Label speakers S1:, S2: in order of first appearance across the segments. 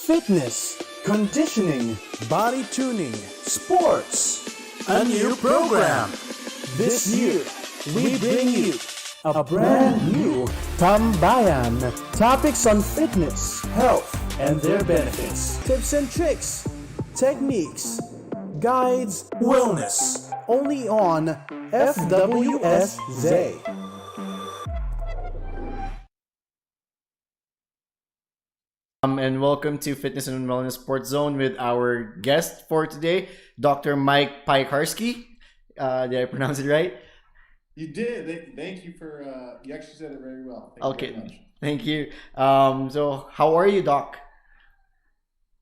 S1: fitness, conditioning, body tuning, sports. A new program. This year, we bring you a brand new Tambayan. Topics on fitness, health, and their benefits. Tips and tricks, techniques, guides, wellness. Only on FWSZ.
S2: And welcome to Fitness and Wellness Sports Zone with our guest for today, Dr. Mike Piekarsky. Did I pronounce it right?
S3: You did. Thank you for. You actually said it very well.
S2: Thank you very much. Thank you. So how are you, Doc?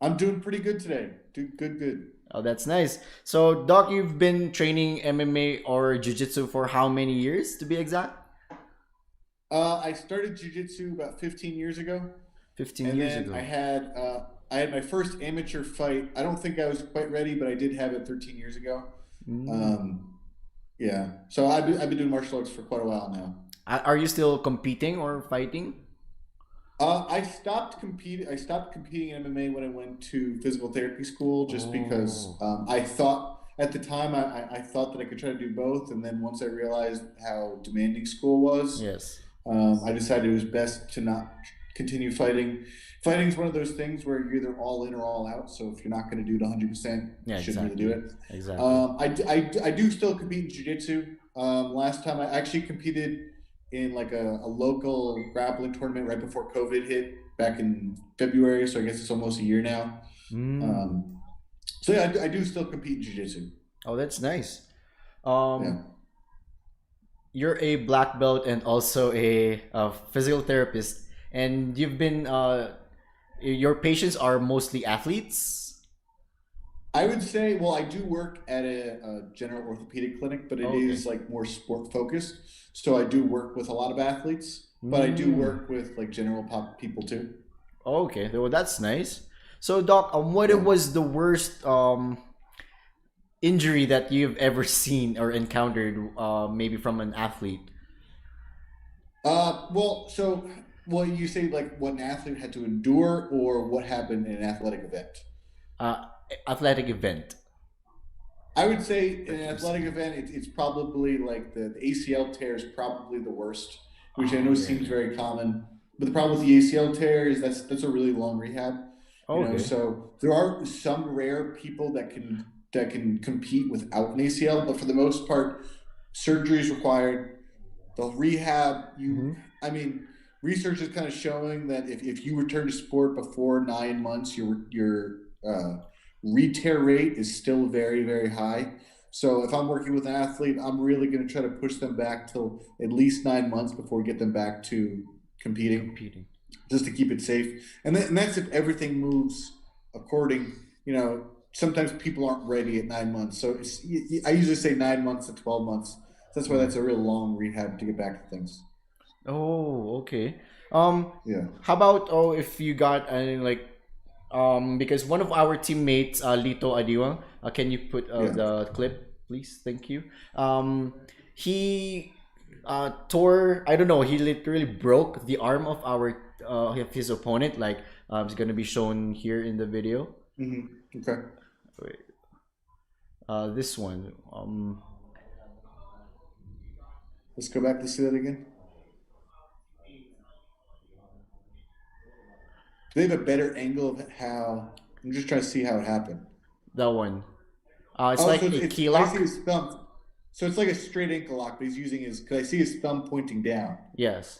S3: I'm doing pretty good today. Good.
S2: Oh, that's nice. So, Doc, you've been training MMA or Jiu-Jitsu for how many years, to be exact?
S3: I started jiu-jitsu about 15 years ago.
S2: 15 years ago.
S3: I had my first amateur fight. I don't think I was quite ready, but I did have it 13 years ago. Yeah. So I've been doing martial arts for quite a while now.
S2: Are you still competing or fighting?
S3: I stopped competing in MMA when I went to physical therapy school, just because I thought at the time I thought that I could try to do both, and then once I realized how demanding school was,
S2: yes,
S3: I decided it was best to not continue fighting. Fighting is one of those things where you're either all in or all out. So if you're not going to do it 100%, you shouldn't really do it.
S2: Exactly.
S3: I do still compete in jiu-jitsu. Last time I actually competed in like a local grappling tournament right before COVID hit back in February. So I guess it's almost a year now. So yeah, I do still compete in jiu-jitsu.
S2: Oh, that's nice. You're a black belt and also a physical therapist. And you've been, your patients are mostly athletes?
S3: I would say, well, I do work at a general orthopedic clinic, but it is like more sport focused. So I do work with a lot of athletes, but I do work with like general people too.
S2: Okay, well, that's nice. So Doc, what was the worst injury that you've ever seen or encountered, maybe from an athlete?
S3: Well, you say like what an athlete had to endure, or what happened in an athletic event?
S2: Athletic event.
S3: I would say in an athletic event, it's probably like the ACL tear is probably the worst, which I know seems very common. But the problem with the ACL tear is that's a really long rehab. You know, so there are some rare people that can compete without an ACL, but for the most part, surgery is required. The rehab, I mean, research is kind of showing that if you return to sport before 9 months, your re-tear rate is still very, very high. So if I'm working with an athlete, I'm really going to try to push them back till at least 9 months before we get them back to competing. Just to keep it safe. And that's if everything moves according, sometimes people aren't ready at 9 months. So I usually say 9 months to 12 months. That's why that's a real long rehab to get back to things.
S2: Oh, okay. How about if you got because one of our teammates, Lito Adiwang, can you put the clip, please? Thank you. He tore, I don't know, he literally broke the arm of of his opponent. Like, it's gonna be shown here in the video.
S3: Okay.
S2: Wait. This one.
S3: Let's go back to see that again. Do they have a better angle of how? I'm just trying to see how it happened.
S2: That one. It's like a key lock.
S3: I see his thumb. So it's like a straight ankle lock, but he's using because I see his thumb pointing down.
S2: Yes.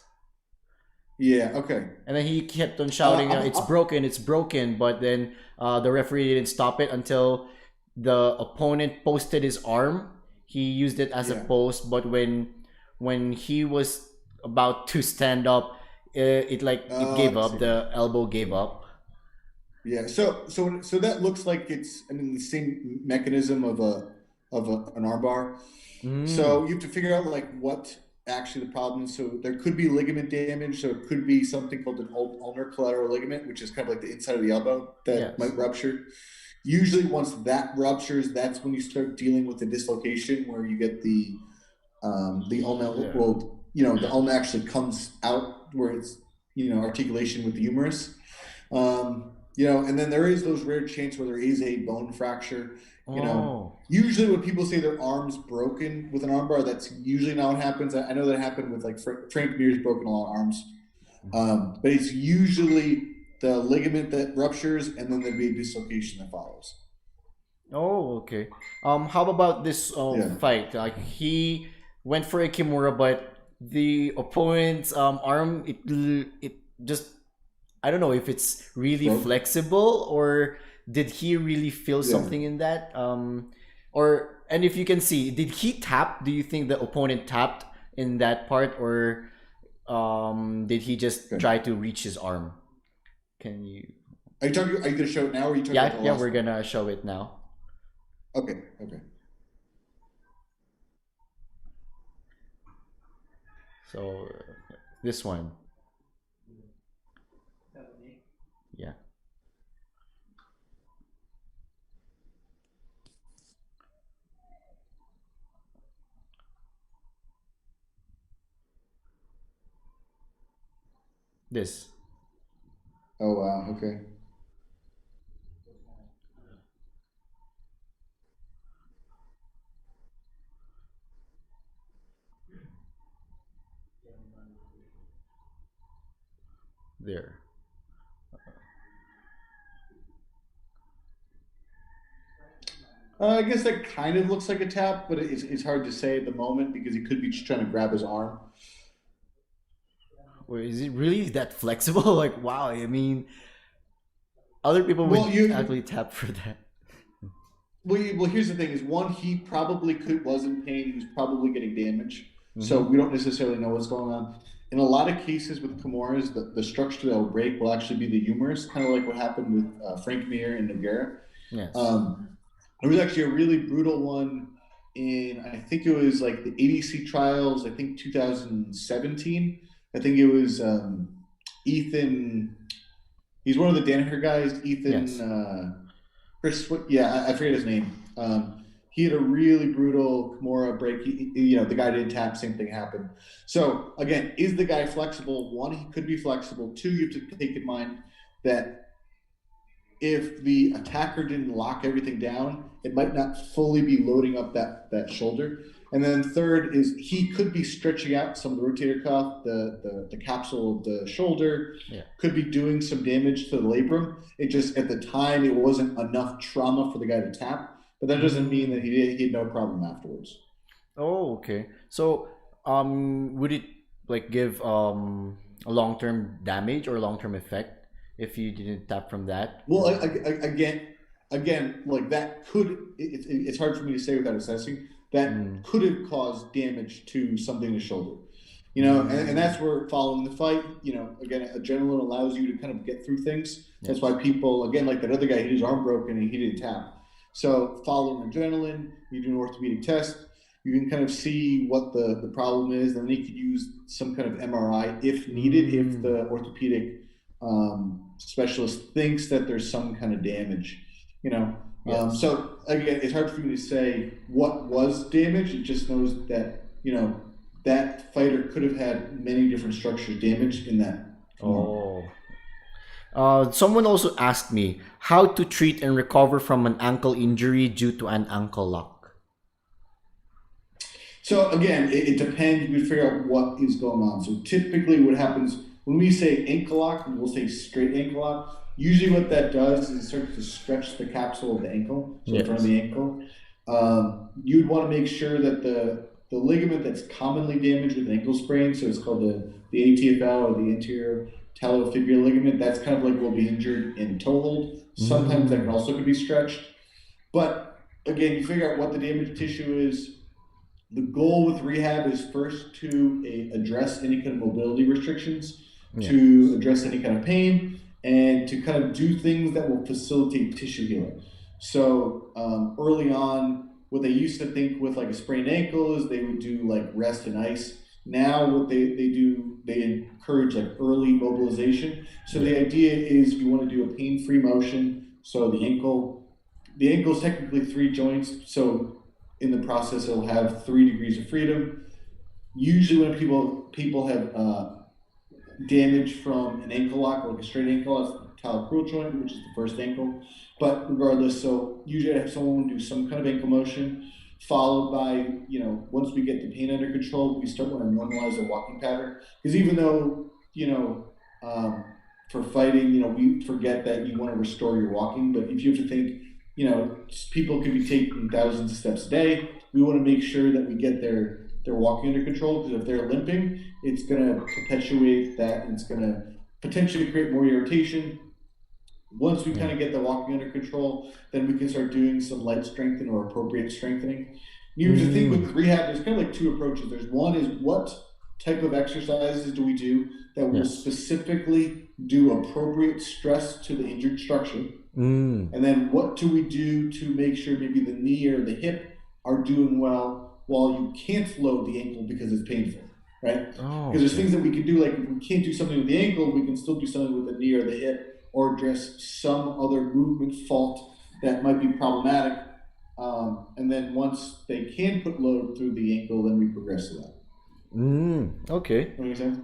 S3: Yeah. Okay.
S2: And then he kept on shouting, "It's broken!" But then the referee didn't stop it until the opponent posted his arm. He used it as a post, but when he was about to stand up, it gave up. The elbow gave up.
S3: Yeah. So that looks like it's the same mechanism of an arm bar. So you have to figure out like what actually the problem is. So there could be ligament damage. So it could be something called an ulnar collateral ligament, which is kind of like the inside of the elbow that might rupture. Usually, once that ruptures, that's when you start dealing with the dislocation, where you get the ulna. Well, the ulna actually comes out where it's articulation with the humerus. And then there is those rare chances where there is a bone fracture.
S2: Oh.
S3: Usually when people say their arm's broken with an armbar, that's usually not what happens. I know that happened with like Frank Mir's broken a lot of arms, but it's usually the ligament that ruptures, and then there'd be a dislocation that follows.
S2: Oh, okay. How about this fight? Like he went for a Kimura, but the opponent's arm it just, I don't know if it's really flexible, or did he really feel something in that? And if you can see, did he tap? Do you think the opponent tapped in that part, or did he just try to reach his arm? Can you?
S3: Are you gonna show it now, or are you talking?
S2: Yeah, we're gonna show it now.
S3: Okay.
S2: So this one. Yeah. This.
S3: Oh wow. Okay.
S2: There.
S3: I guess that kind of looks like a tap, but it's hard to say at the moment because he could be just trying to grab his arm.
S2: Or is it really that flexible? Like, wow, I mean, other people would actually tap for that.
S3: Well, here's the thing: is one, he probably was in pain. He was probably getting damage, so we don't necessarily know what's going on. In a lot of cases with Kimuras, the structure that will break will actually be the humerus, kind of like what happened with Frank Mir and Nogueira.
S2: Yes.
S3: There was actually a really brutal one in, I think it was like the ADC trials, I think 2017. I think it was Ethan, he's one of the Danaher guys, Ethan, Chris, I forget his name. He had a really brutal Kimura break. The guy didn't tap, same thing happened. So again, is the guy flexible? One, he could be flexible. Two, you have to take in mind that if the attacker didn't lock everything down, it might not fully be loading up that shoulder. And then third is he could be stretching out some of the rotator cuff, the capsule of the shoulder, could be doing some damage to the labrum. It just, at the time, it wasn't enough trauma for the guy to tap, but that doesn't mean that he had no problem afterwards.
S2: Oh, okay. So, would it like give a long-term damage or long-term effect if you didn't tap from that?
S3: Well, again, like that could, it's hard for me to say without assessing. That could have caused damage to something in the shoulder, and that's where following the fight, again, adrenaline allows you to kind of get through things. That's why people, again, like that other guy, his arm broken and he didn't tap. So following adrenaline, you do an orthopedic test, you can kind of see what the problem is, and then you could use some kind of MRI if needed, if the orthopedic specialist thinks that there's some kind of damage, so again, it's hard for me to say what was damaged. It just knows that, that fighter could have had many different structures damaged in that.
S2: Someone also asked me how to treat and recover from an ankle injury due to an ankle lock.
S3: So again, it depends. You can figure out what is going on. So typically what happens when we say ankle lock, we'll say straight ankle lock. Usually what that does is it starts to stretch the capsule of the ankle, so in front of the ankle. You'd want to make sure that the ligament that's commonly damaged with ankle sprain, so it's called the ATFL, or the anterior talofibular ligament, that's kind of like will be injured in toe hold. Sometimes that can also be stretched. But again, you figure out what the damaged tissue is. The goal with rehab is first to address any kind of mobility restrictions, to address any kind of pain, and to kind of do things that will facilitate tissue healing. So early on, what they used to think with like a sprained ankle is they would do like rest and ice. Now what they do, they encourage like early mobilization. So the idea is you want to do a pain-free motion. So the ankle is technically 3 joints. So in the process, it'll have 3 degrees of freedom. Usually when people have damage from an ankle lock, like a straight ankle, talocrural joint, which is the first ankle. But regardless, so usually I have someone do some kind of ankle motion, followed by, once we get the pain under control, we start want to normalize the walking pattern. Because even though, for fighting, we forget that you want to restore your walking. But if you have to think, people could be taking thousands of steps a day. We want to make sure that we get their walking under control, because if they're limping, it's going to perpetuate that, and it's going to potentially create more irritation. Once we kind of get the walking under control, then we can start doing some light strengthening or appropriate strengthening. Here's the thing with rehab, there's kind of like two approaches. There's one is, what type of exercises do we do that will specifically do appropriate stress to the injured structure? And then what do we do to make sure maybe the knee or the hip are doing well while you can't load the ankle because it's painful, right? Because there's things that we can do, like if we can't do something with the ankle, we can still do something with the knee or the hip, or address some other movement fault that might be problematic. And then once they can put load through the ankle, then we progress to that.
S2: Okay.
S3: That makes sense?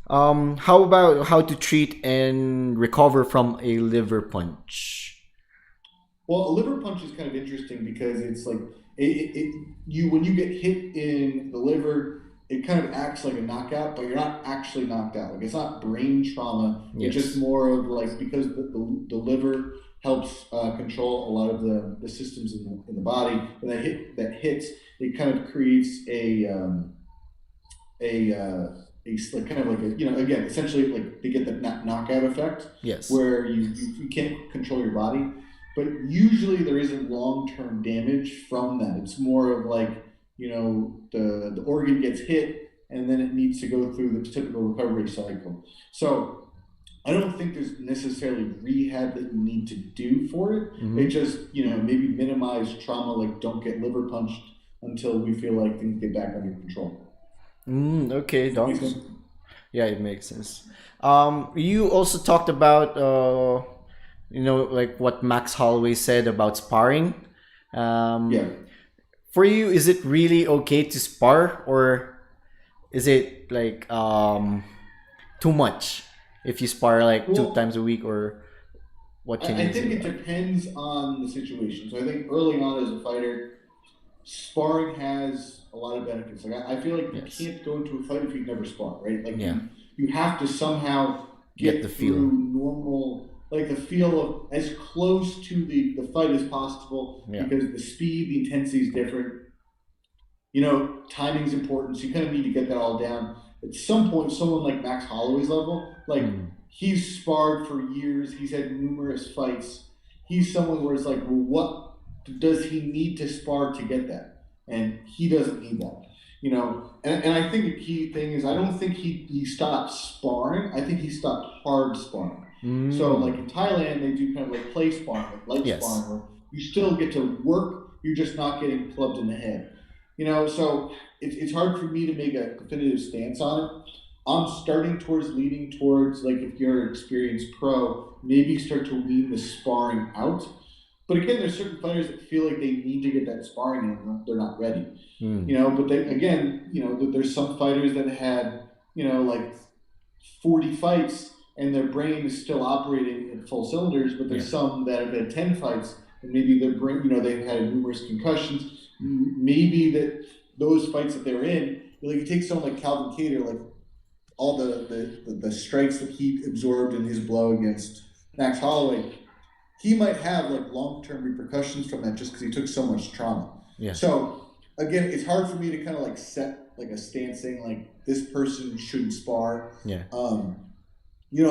S2: How about how to treat and recover from a liver punch?
S3: Well, a liver punch is kind of interesting because it's like when you get hit in the liver, it kind of acts like a knockout, but you're not actually knocked out. Like, it's not brain trauma. It's just more of like, because the liver helps control a lot of the systems in the body, and that hits, it kind of creates a kind of like a, again, essentially like they get the knockout effect. Yes. Where you can't control your body. But usually there isn't long-term damage from that. It's more of like, the organ gets hit and then it needs to go through the typical recovery cycle. So I don't think there's necessarily rehab that you need to do for it. It just, maybe minimize trauma, like don't get liver punched until we feel like things get back under control.
S2: Okay, Doc. Yeah, it makes sense. You also talked about like what Max Holloway said about sparring. For you, is it really okay to spar, or is it like too much if you spar like 2 times a week, or what can you do?
S3: I think it depends on the situation. So I think early on as a fighter, sparring has a lot of benefits. Like I feel like you can't go into a fight if you've never sparred, right? Like you have to somehow get the feel normal, like the feel of as close to the fight as possible, because the speed, the intensity is different. Timing's important, so you kind of need to get that all down. At some point, someone like Max Holloway's level, like he's sparred for years, he's had numerous fights. He's someone where it's like, well, what does he need to spar to get that? And he doesn't need that. And I think the key thing is, I don't think he stopped sparring. I think he stopped hard sparring. So like in Thailand, they do kind of like play sparring, like light sparring, where you still get to work, you're just not getting clubbed in the head. So it's hard for me to make a definitive stance on it. I'm leaning towards, like, if you're an experienced pro, maybe start to wean the sparring out. But again, there's certain fighters that feel like they need to get that sparring in, and they're not ready. But there's some fighters that had, like 40 fights and their brain is still operating at full cylinders, but there's some that have had 10 fights and maybe their brain, they've had numerous concussions. Maybe that those fights that they're in, like you take someone like Calvin Kattar, like all the strikes that he absorbed in his blow against Max Holloway, he might have like long-term repercussions from that just because he took so much trauma. So again, it's hard for me to kind of like set like a stance saying like this person shouldn't spar.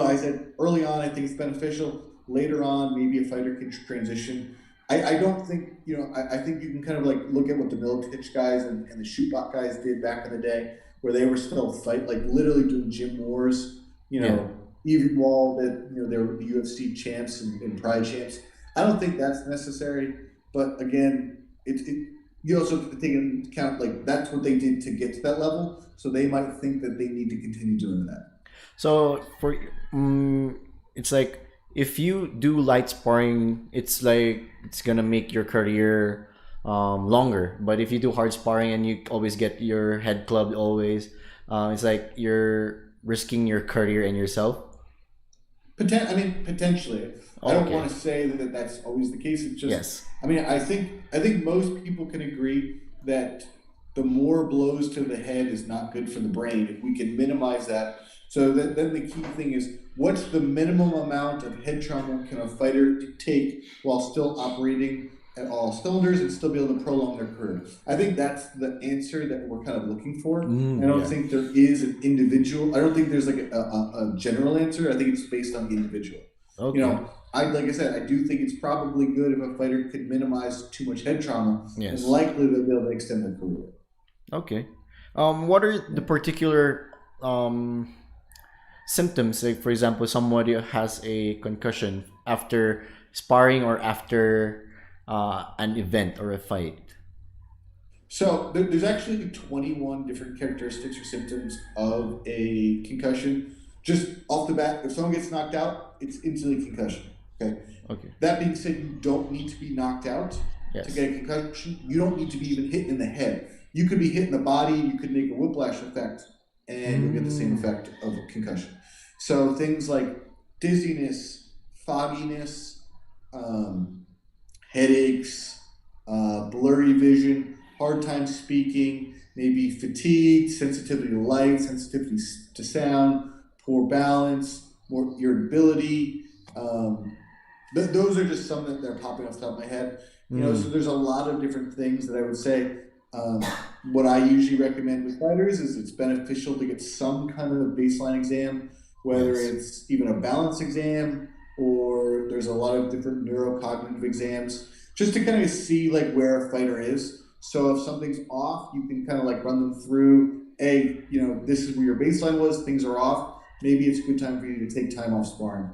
S3: I said early on, I think it's beneficial. Later on, maybe a fighter can transition. I don't think, I think you can kind of like look at what the Miletich guys and the Shootbot guys did back in the day, where they were still like literally doing gym wars, even while that, they were the UFC champs and Pride champs. I don't think that's necessary, but again, you also have to take into account, like, that's what they did to get to that level, so they might think that they need to continue doing that.
S2: So for it's like, if you do light sparring, it's like it's gonna make your career longer. But if you do hard sparring and you always get your head clubbed always, it's like you're risking your career and yourself.
S3: Potentially. I don't want to say that that's always the case. It's just,
S2: yes.
S3: I mean, I think most people can agree that the more blows to the head is not good for the brain. If we can minimize that, so then the key thing is, what's the minimum amount of head trauma can a fighter take while still operating at all cylinders and still be able to prolong their career? I think that's the answer that we're kind of looking for. I don't think there is an individual. I don't think there's like a general answer. I think it's based on the individual.
S2: Okay.
S3: You know, like I said, I do think it's probably good if a fighter could minimize too much head trauma, and likely they'll be able to extend their career.
S2: Okay. What are the particular symptoms? Like, for example, somebody has a concussion after sparring or after an event or a fight.
S3: So there's actually 21 different characteristics or symptoms of a concussion. Just off the bat, if someone gets knocked out, it's instantly concussion. Okay. That being said, you don't need to be knocked out to get a concussion. You don't need to be even hit in the head. You could be hit in the body. You could make a whiplash effect, and you'll get the same effect of a concussion. So things like dizziness, fogginess, headaches, blurry vision, hard time speaking, maybe fatigue, sensitivity to light, sensitivity to sound, poor balance, more irritability. Those are just some that are popping off the top of my head. You know, so there's a lot of different things that I would say. What I usually recommend with fighters is it's beneficial to get some kind of baseline exam, whether it's even a balance exam or there's a lot of different neurocognitive exams, just to kind of see like where a fighter is. So if something's off, you can kind of like run them through, you know, this is where your baseline was, things are off. Maybe it's a good time for you to take time off sparring.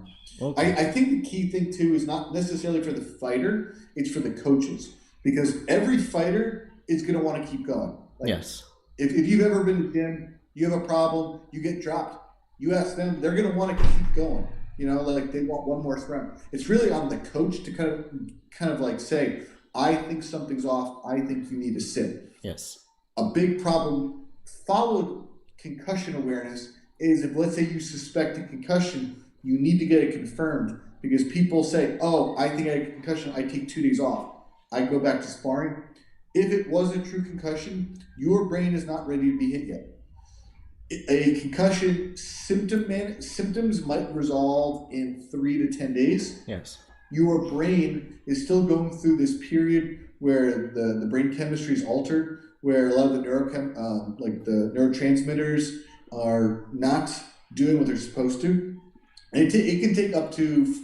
S3: I think the key thing too is not necessarily for the fighter, it's for the coaches, because every fighter is going to want to keep going. Like, if you've ever been to the gym, you have a problem, you get dropped, you ask them, they're going to want to keep going. You know, like they want one more round. It's really on the coach to kind of like say, I think something's off. I think you need to sit. A big problem followed concussion awareness is if, let's say, you suspect a concussion, you need to get it confirmed, because people say, oh, I think I had a concussion, I take 2 days off. I go back to sparring. If it was a true concussion, your brain is not ready to be hit yet. A concussion symptoms might resolve in 3 to 10 days. Your brain is still going through this period where the brain chemistry is altered, where a lot of the the neurotransmitters are not doing what they're supposed to. And it can take up to,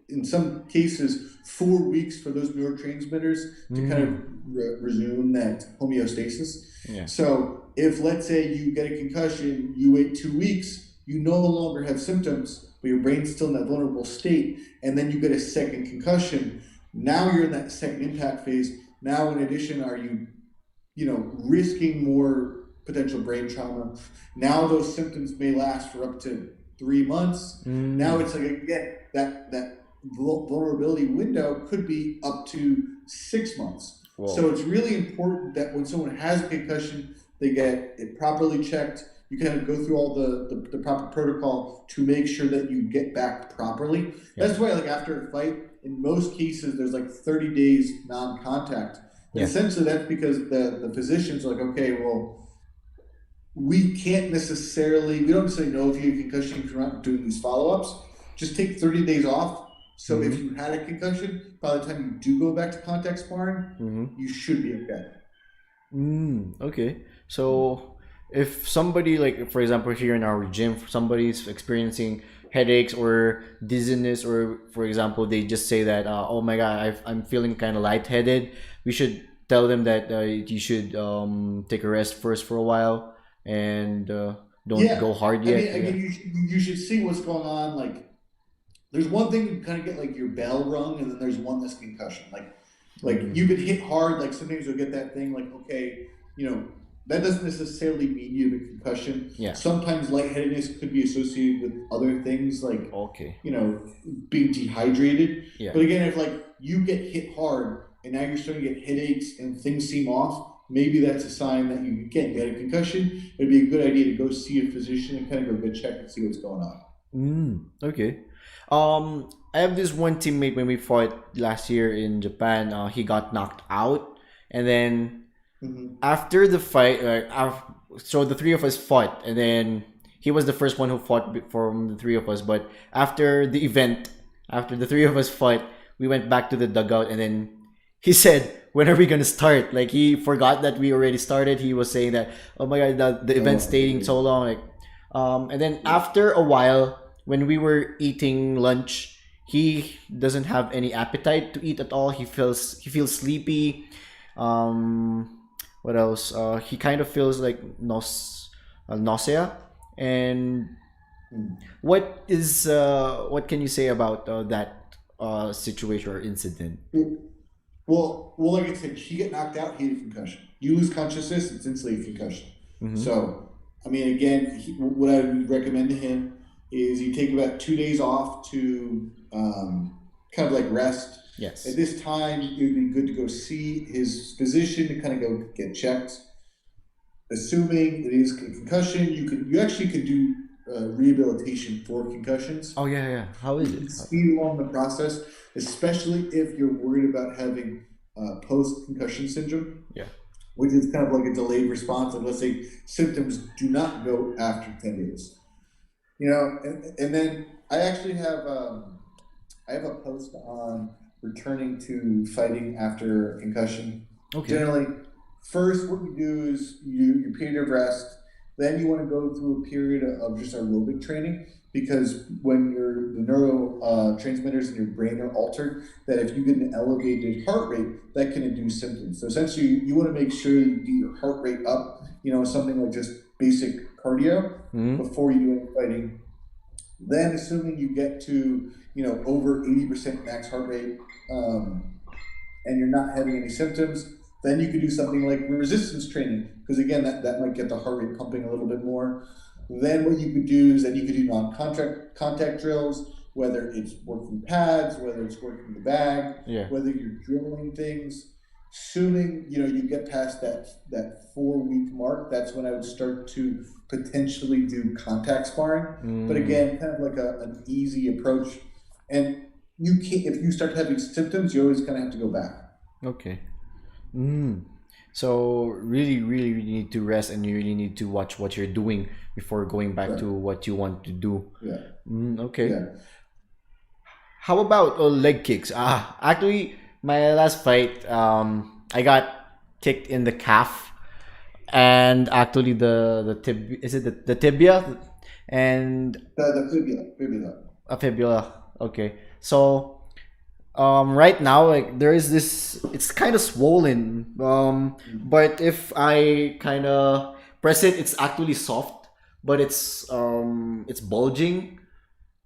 S3: in some cases, 4 weeks for those neurotransmitters to kind of resume that homeostasis. So if, let's say, you get a concussion, you wait 2 weeks, you no longer have symptoms, but your brain's still in that vulnerable state, and then you get a second concussion. Now you're in that second impact phase. Now, in addition, are you risking more potential brain trauma? Now those symptoms may last for up to 3 months. Now it's like, again, that vulnerability window could be up to 6 months. So it's really important that when someone has a concussion, they get it properly checked. You kind of go through all the proper protocol to make sure that you get back properly. That's why, like, after a fight, in most cases, there's like 30 days non-contact. Essentially, that's because the physicians are like, okay, well, we don't necessarily know if you have a concussion if you're not doing these follow-ups. Just take 30 days off. So if you had a concussion, by the time you do go back to contact sparring, you should be okay.
S2: Okay. So if somebody, like, for example, here in our gym, somebody's experiencing headaches or dizziness, or, for example, they just say that, oh my God, I'm feeling kind of lightheaded, we should tell them that you should take a rest first for a while and don't go hard yet.
S3: I mean, you should see what's going on. Like, there's one thing to kind of get like your bell rung, and then there's one that's concussion. Like you get hit hard. Like sometimes you'll get that thing. Like, okay, that doesn't necessarily mean you have a concussion. Sometimes lightheadedness could be associated with other things, like being dehydrated. But again, if like you get hit hard and now you're starting to get headaches and things seem off, maybe that's a sign that you get a concussion. It'd be a good idea to go see a physician and kind of go get checked and see what's going on.
S2: Okay. I have this one teammate when we fought last year in Japan. He got knocked out, and then after the fight, so the three of us fought, and then he was the first one who fought from the three of us. But after the event, after the three of us fought, we went back to the dugout, and then he said, "When are we gonna start?" Like he forgot that we already started. He was saying that, "Oh my god, the event's taking so long." Like, and then after a while, when we were eating lunch, he doesn't have any appetite to eat at all. He feels sleepy. What else? He kind of feels like nausea. And what can you say about that situation or incident?
S3: Well, like I said, you get knocked out, he had a concussion. You lose consciousness, it's instantly a concussion. So, I mean, again, what I would recommend to him is you take about 2 days off to kind of like rest.
S2: Yes.
S3: At this time, it would be good to go see his physician to kind of go get checked. Assuming it is a concussion, you actually could do rehabilitation for concussions.
S2: Oh yeah. How is it?
S3: Speed along the process, especially if you're worried about having post-concussion syndrome.
S2: Yeah.
S3: Which is kind of like a delayed response, and let's say symptoms do not go after 10 days. You know, and then I actually have I have a post on returning to fighting after concussion.
S2: Okay.
S3: Generally, first what you do is your period of rest. Then you want to go through a period of just aerobic training, because when the neurotransmitters in your brain are altered, that if you get an elevated heart rate, that can induce symptoms. So essentially, you want to make sure you get your heart rate up, something like just basic cardio before you do any fighting. Then, assuming you get to, over 80% max heart rate, and you're not having any symptoms, then you could do something like resistance training, because again, that might get the heart rate pumping a little bit more. Then what you could do is you could do contact drills, whether it's working pads, whether it's working the bag, whether you're drilling things. Assuming you get past that 4-week mark, that's when I would start to potentially do contact sparring. But again, kind of like an easy approach. And you can't, if you start having symptoms, you always kind of have to go back.
S2: Okay. So really, really, really need to rest, and you really need to watch what you're doing before going back to what you want to do. Okay. Yeah. How about leg kicks? Actually, my last fight, I got kicked in the calf, and actually the tibia. Is it the tibia? And
S3: the fibula.
S2: A fibula. Okay. So right now, like, there is this, it's kind of swollen, but if I kind of press it, it's actually soft, but it's bulging,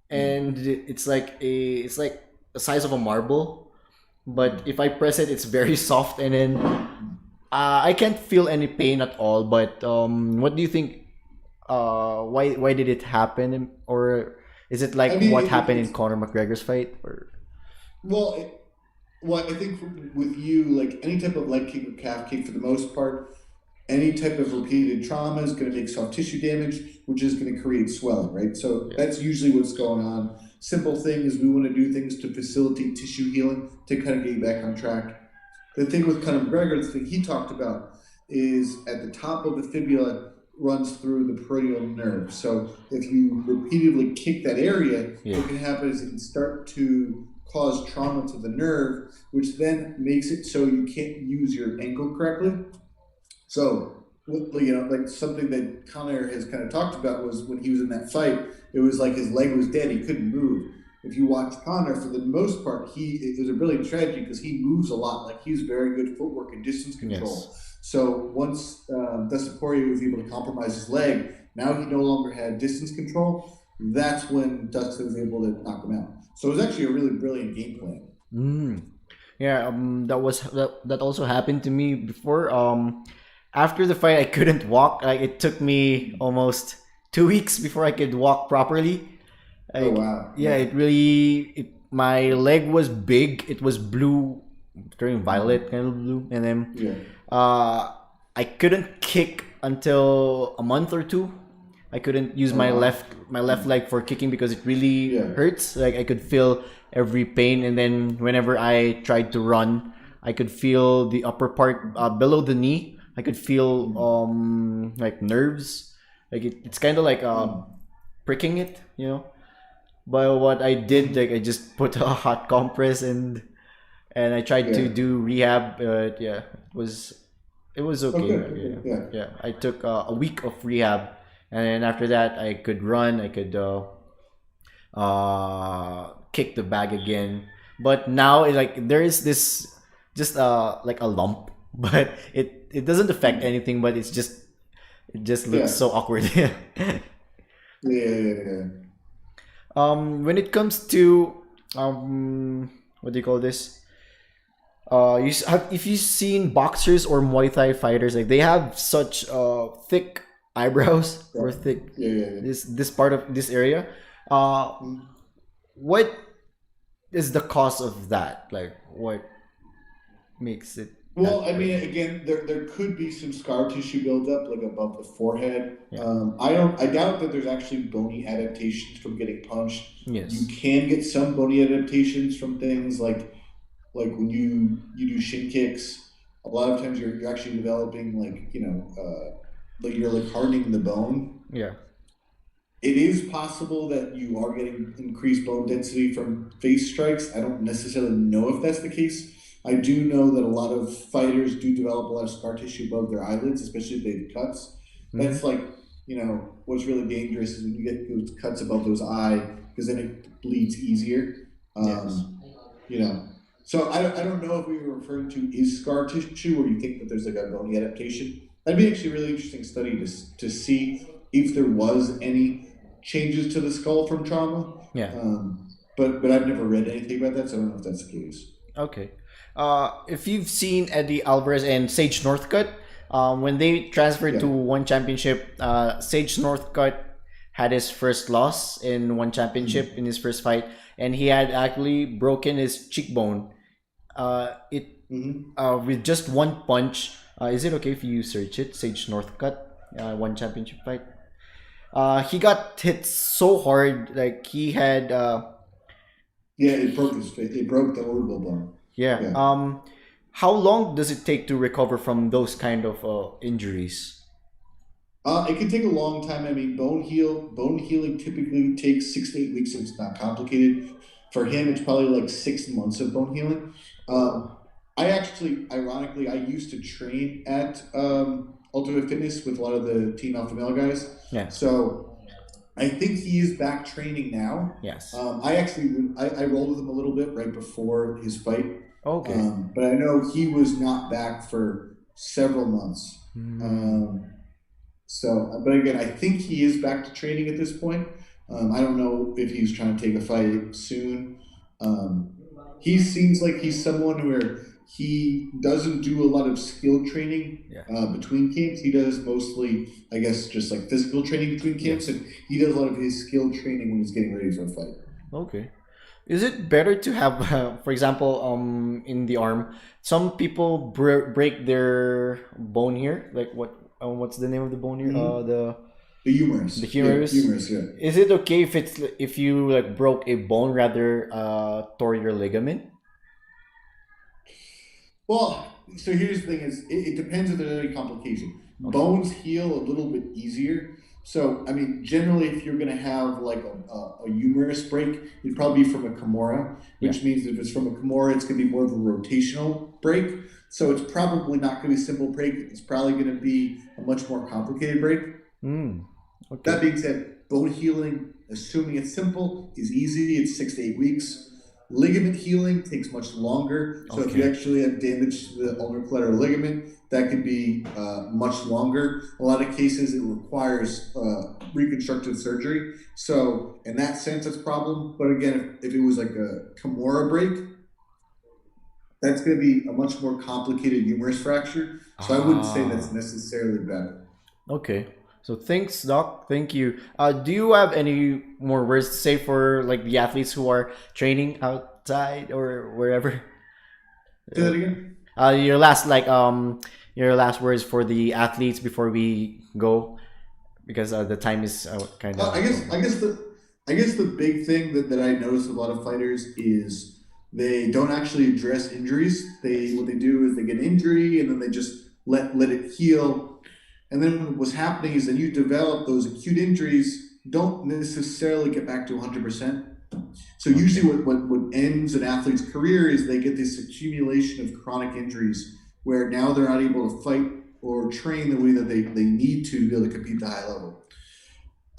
S2: and it's like the size of a marble, but if I press it, it's very soft, and then I can't feel any pain at all. But what do you think, why did it happen? Or is it like what happened in Conor McGregor's fight? Or
S3: Well, I think with you, like any type of leg kick or calf kick, for the most part, any type of repeated trauma is going to make soft tissue damage, which is going to create swelling, right? So that's usually what's going on. Simple thing is we want to do things to facilitate tissue healing to kind of get you back on track. The thing with Conor McGregor, the thing he talked about is at the top of the fibula runs through the peroneal nerve. So if you repeatedly kick that area, what can happen is it can start to cause trauma to the nerve, which then makes it so you can't use your ankle correctly. So, like something that Conor has kind of talked about was when he was in that fight, it was like his leg was dead, he couldn't move. If you watch Conor, for the most part, it was a brilliant strategy because he moves a lot. Like, he's very good footwork and distance control. So once Dustin Poirier was able to compromise his leg, now he no longer had distance control. That's when Dustin was able to knock him out. So it was actually a really brilliant game plan.
S2: Yeah, that also happened to me before. After the fight, I couldn't walk. Like, it took me almost 2 weeks before I could walk properly.
S3: Oh wow!
S2: Yeah, my leg was big. It was blue, turning violet, kind of blue, and then I couldn't kick until a month or two. I couldn't use my left leg for kicking because it really hurts. Like I could feel every pain, and then whenever I tried to run, I could feel the upper part below the knee. I could feel like nerves. Like it's kind of like pricking it, you know. But what I did, like I just put a hot compress and I tried to do rehab. But yeah, it was okay. Yeah. I took a week of rehab, and then after that, I could run. I could kick the bag again. But now, like there is this just like a lump, but it doesn't affect anything. But it just looks so awkward. When it comes to what do you call this? If you've seen boxers or Muay Thai fighters, like they have such thick eyebrows or thick this part of this area. What is the cause of that? Like what makes it?
S3: Well, I mean, again, there could be some scar tissue buildup, like above the forehead. I doubt that there's actually bony adaptations from getting punched.
S2: Yes,
S3: you can get some bony adaptations from things like when you do shin kicks. A lot of times you're actually developing like you're like hardening the bone.
S2: Yeah,
S3: it is possible that you are getting increased bone density from face strikes. I don't necessarily know if that's the case. I do know that a lot of fighters do develop a lot of scar tissue above their eyelids, especially if they have cuts. That's like, what's really dangerous is when you get those cuts above those eyes, because then it bleeds easier. So I don't know if we were referring to is scar tissue, or you think that there's like a bony adaptation. That'd be actually a really interesting study to see if there was any changes to the skull from trauma. But I've never read anything about that, so I don't know if that's the case.
S2: Okay. If you've seen Eddie Alvarez and Sage Northcutt, when they transferred to one championship, Sage Northcutt had his first loss in one championship in his first fight, and he had actually broken his cheekbone. With just one punch. Is it okay if you search it? Sage Northcutt, one championship fight. He got hit so hard, like he had.
S3: It broke his face. It broke the orbital bone.
S2: How long does it take to recover from those kind of injuries?
S3: It can take a long time. I mean, bone healing typically takes 6 to 8 weeks if it's not complicated. For him, it's probably like 6 months of bone healing. Ironically, I used to train at Ultimate Fitness with a lot of the Team Alpha Male guys. So I think he is back training now. I rolled with him a little bit right before his fight. But I know he was not back for several months. But again, I think he is back to training at this point. I don't know if he's trying to take a fight soon. He seems like he's someone where he doesn't do a lot of skill training between camps. He does mostly, I guess, just like physical training between camps, and he does a lot of his skill training when he's getting ready for a fight.
S2: Okay. Is it better to have, for example, in the arm, some people break their bone here? Like what's the name of the bone here?
S3: The humerus.
S2: The humerus. Is it okay if you like broke a bone rather tore your ligament?
S3: Well, so here's the thing: it depends if there's any complication. Bones heal a little bit easier. So, I mean, generally, if you're going to have like a humerus break, it'd probably be from a Kimura, which means if it's from a Kimura, it's going to be more of a rotational break. So it's probably not going to be a simple break. It's probably going to be a much more complicated break. That being said, bone healing, assuming it's simple, is easy. It's 6 to 8 weeks. Ligament healing takes much longer. So if you actually have damage to the ulnar collateral ligament, that could be much longer. A lot of cases, it requires reconstructive surgery. So in that sense, it's a problem. But again, if it was like a Kimura break, that's going to be a much more complicated humerus fracture. So I wouldn't say that's necessarily bad.
S2: Okay. So thanks, Doc. Thank you. Do you have any more words to say for like the athletes who are training outside or wherever?
S3: Say that again.
S2: Your last words for the athletes before we go. because the time is kind of.
S3: I guess the big thing that I notice with a lot of fighters is they don't actually address injuries. What they do is they get an injury and then they just let it heal. And then what's happening is that you develop those acute injuries don't necessarily get back to 100%. So usually what ends an athlete's career is they get this accumulation of chronic injuries where now they're not able to fight or train the way that they need to be able to compete at a high level.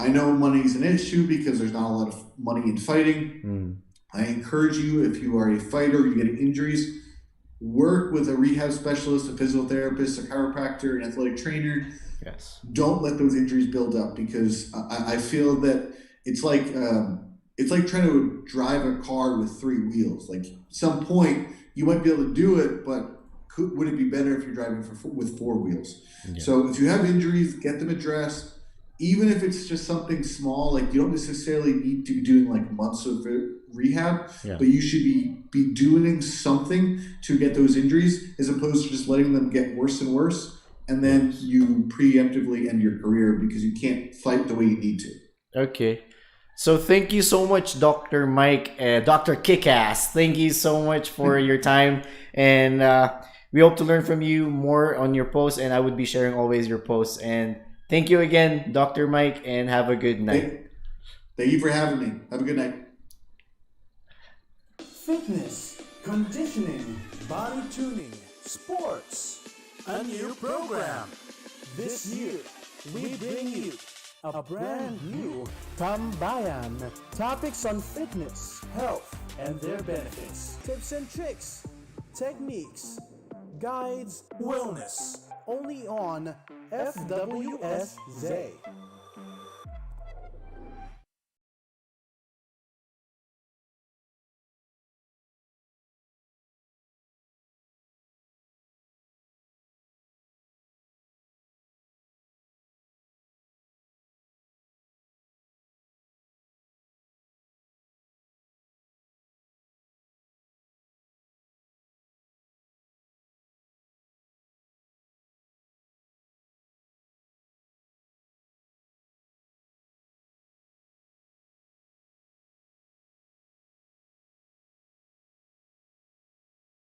S3: I know money is an issue because there's not a lot of money in fighting. I encourage you, if you are a fighter, you get injuries, work with a rehab specialist, a physical therapist, a chiropractor, an athletic trainer.
S2: Yes.
S3: Don't let those injuries build up, because I feel that it's like trying to drive a car with 3 wheels. Like, at some point you might be able to do it, but would it be better if you're driving with 4 wheels? Yeah. So if you have injuries, get them addressed. Even if it's just something small, like you don't necessarily need to be doing like months of rehab, but you should be doing something to get those injuries, as opposed to just letting them get worse and worse, and then you preemptively end your career because you can't fight the way you need to.
S2: Okay. So thank you so much, Dr. Mike, Dr. Kickass. Thank you so much for your time, and we hope to learn from you more on your posts, and I would be sharing always your posts. And thank you again, Dr. Mike, and have a good night.
S3: Thank you for having me. Have a good night.
S1: Fitness, conditioning, body tuning, sports, a new program. This year, we bring you a brand new Tambayan. Topics on fitness, health, and their benefits. Tips and tricks, techniques, guides, wellness. Only on FWSZ.